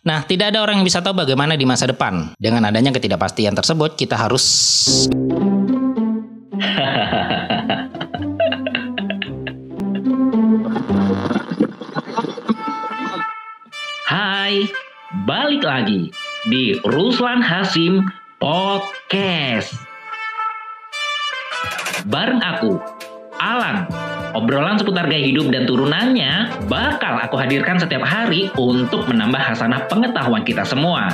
Nah, tidak ada orang yang bisa tahu bagaimana di masa depan. Dengan adanya ketidakpastian tersebut, kita harus... Hai, balik lagi di Ruslan Hasim Podcast. Bareng aku, Alan. Obrolan seputar gaya hidup dan turunannya bakal aku hadirkan setiap hari untuk menambah hasanah pengetahuan kita semua.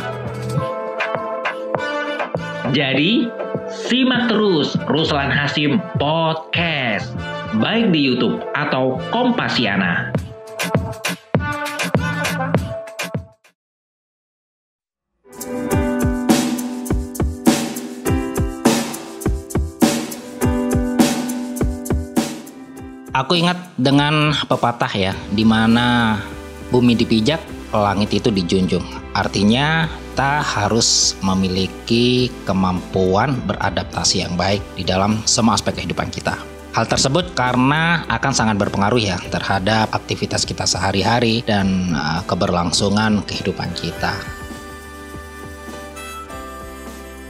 Jadi, simak terus Ruslan Hasim Podcast, baik di YouTube atau Kompasiana. Aku ingat dengan pepatah ya, di mana bumi dipijak, langit itu dijunjung. Artinya kita harus memiliki kemampuan beradaptasi yang baik di dalam semua aspek kehidupan kita. Hal tersebut karena akan sangat berpengaruh ya terhadap aktivitas kita sehari-hari dan keberlangsungan kehidupan kita.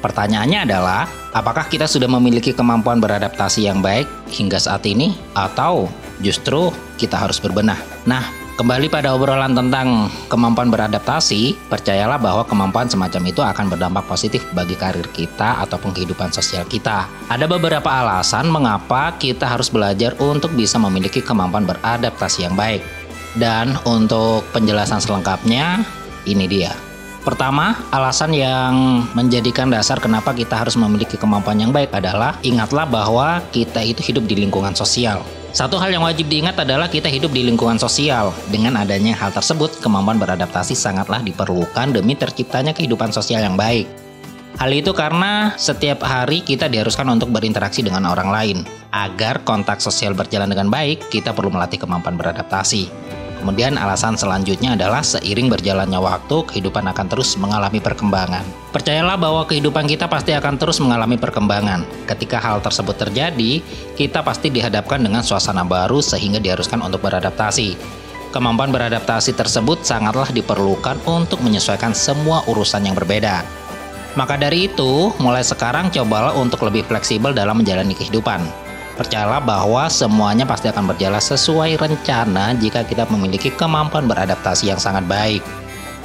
Pertanyaannya adalah, apakah kita sudah memiliki kemampuan beradaptasi yang baik hingga saat ini? Atau justru kita harus berbenah? Nah, kembali pada obrolan tentang kemampuan beradaptasi, percayalah bahwa kemampuan semacam itu akan berdampak positif bagi karir kita ataupun kehidupan sosial kita. Ada beberapa alasan mengapa kita harus belajar untuk bisa memiliki kemampuan beradaptasi yang baik. Dan untuk penjelasan selengkapnya, ini dia. Pertama, alasan yang menjadikan dasar kenapa kita harus memiliki kemampuan yang baik adalah ingatlah bahwa kita itu hidup di lingkungan sosial. Satu hal yang wajib diingat adalah kita hidup di lingkungan sosial. Dengan adanya hal tersebut, kemampuan beradaptasi sangatlah diperlukan demi terciptanya kehidupan sosial yang baik. Hal itu karena setiap hari kita diharuskan untuk berinteraksi dengan orang lain. Agar kontak sosial berjalan dengan baik, kita perlu melatih kemampuan beradaptasi. Kemudian alasan selanjutnya adalah seiring berjalannya waktu, kehidupan akan terus mengalami perkembangan. Percayalah bahwa kehidupan kita pasti akan terus mengalami perkembangan. Ketika hal tersebut terjadi, kita pasti dihadapkan dengan suasana baru sehingga diharuskan untuk beradaptasi. Kemampuan beradaptasi tersebut sangatlah diperlukan untuk menyesuaikan semua urusan yang berbeda. Maka dari itu, mulai sekarang cobalah untuk lebih fleksibel dalam menjalani kehidupan. Percayalah bahwa semuanya pasti akan berjalan sesuai rencana jika kita memiliki kemampuan beradaptasi yang sangat baik.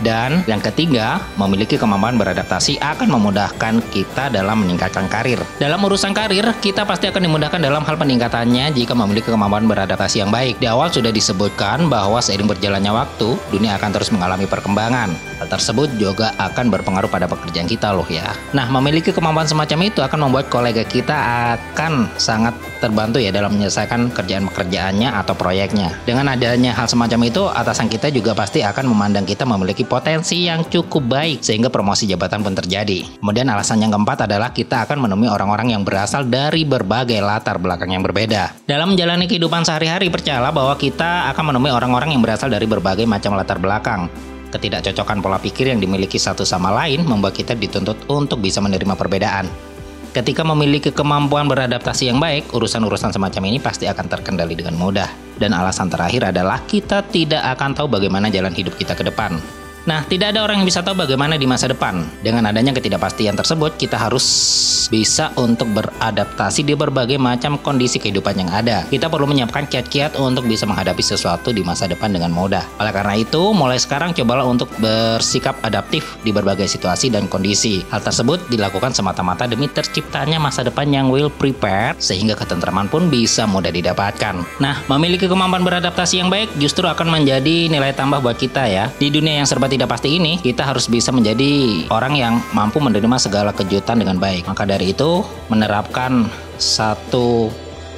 Dan yang ketiga, memiliki kemampuan beradaptasi akan memudahkan kita dalam meningkatkan karir. Dalam urusan karir, kita pasti akan dimudahkan dalam hal peningkatannya jika memiliki kemampuan beradaptasi yang baik. Di awal sudah disebutkan bahwa seiring berjalannya waktu, dunia akan terus mengalami perkembangan. Hal tersebut juga akan berpengaruh pada pekerjaan kita loh ya. Nah, memiliki kemampuan semacam itu akan membuat kolega kita akan sangat terbantu ya dalam menyelesaikan kerjaan-pekerjaannya atau proyeknya. Dengan adanya hal semacam itu, atasan kita juga pasti akan memandang kita memiliki potensi yang cukup baik sehingga promosi jabatan pun terjadi. Kemudian alasan yang keempat adalah kita akan menemui orang-orang yang berasal dari berbagai latar belakang yang berbeda. Dalam menjalani kehidupan sehari-hari, percayalah bahwa kita akan menemui orang-orang yang berasal dari berbagai macam latar belakang. Ketidakcocokan pola pikir yang dimiliki satu sama lain membuat kita dituntut untuk bisa menerima perbedaan. Ketika memiliki kemampuan beradaptasi yang baik, urusan-urusan semacam ini pasti akan terkendali dengan mudah. Dan alasan terakhir adalah kita tidak akan tahu bagaimana jalan hidup kita ke depan. Nah, tidak ada orang yang bisa tahu bagaimana di masa depan. Dengan adanya ketidakpastian tersebut, kita harus bisa untuk beradaptasi di berbagai macam kondisi kehidupan yang ada. Kita perlu menyiapkan kiat-kiat untuk bisa menghadapi sesuatu di masa depan dengan mudah. Oleh karena itu, mulai sekarang cobalah untuk bersikap adaptif di berbagai situasi dan kondisi. Hal tersebut dilakukan semata-mata demi terciptanya masa depan yang well prepared, sehingga ketentraman pun bisa mudah didapatkan. Nah, memiliki kemampuan beradaptasi yang baik justru akan menjadi nilai tambah buat kita ya. Di dunia yang serba tidak pasti ini, kita harus bisa menjadi orang yang mampu menerima segala kejutan dengan baik. Maka dari itu, menerapkan satu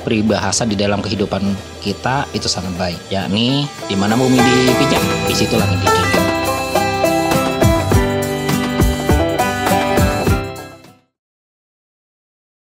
peribahasa di dalam kehidupan kita itu sangat baik, yakni di mana bumi dipijak, di situ langit dijunjung.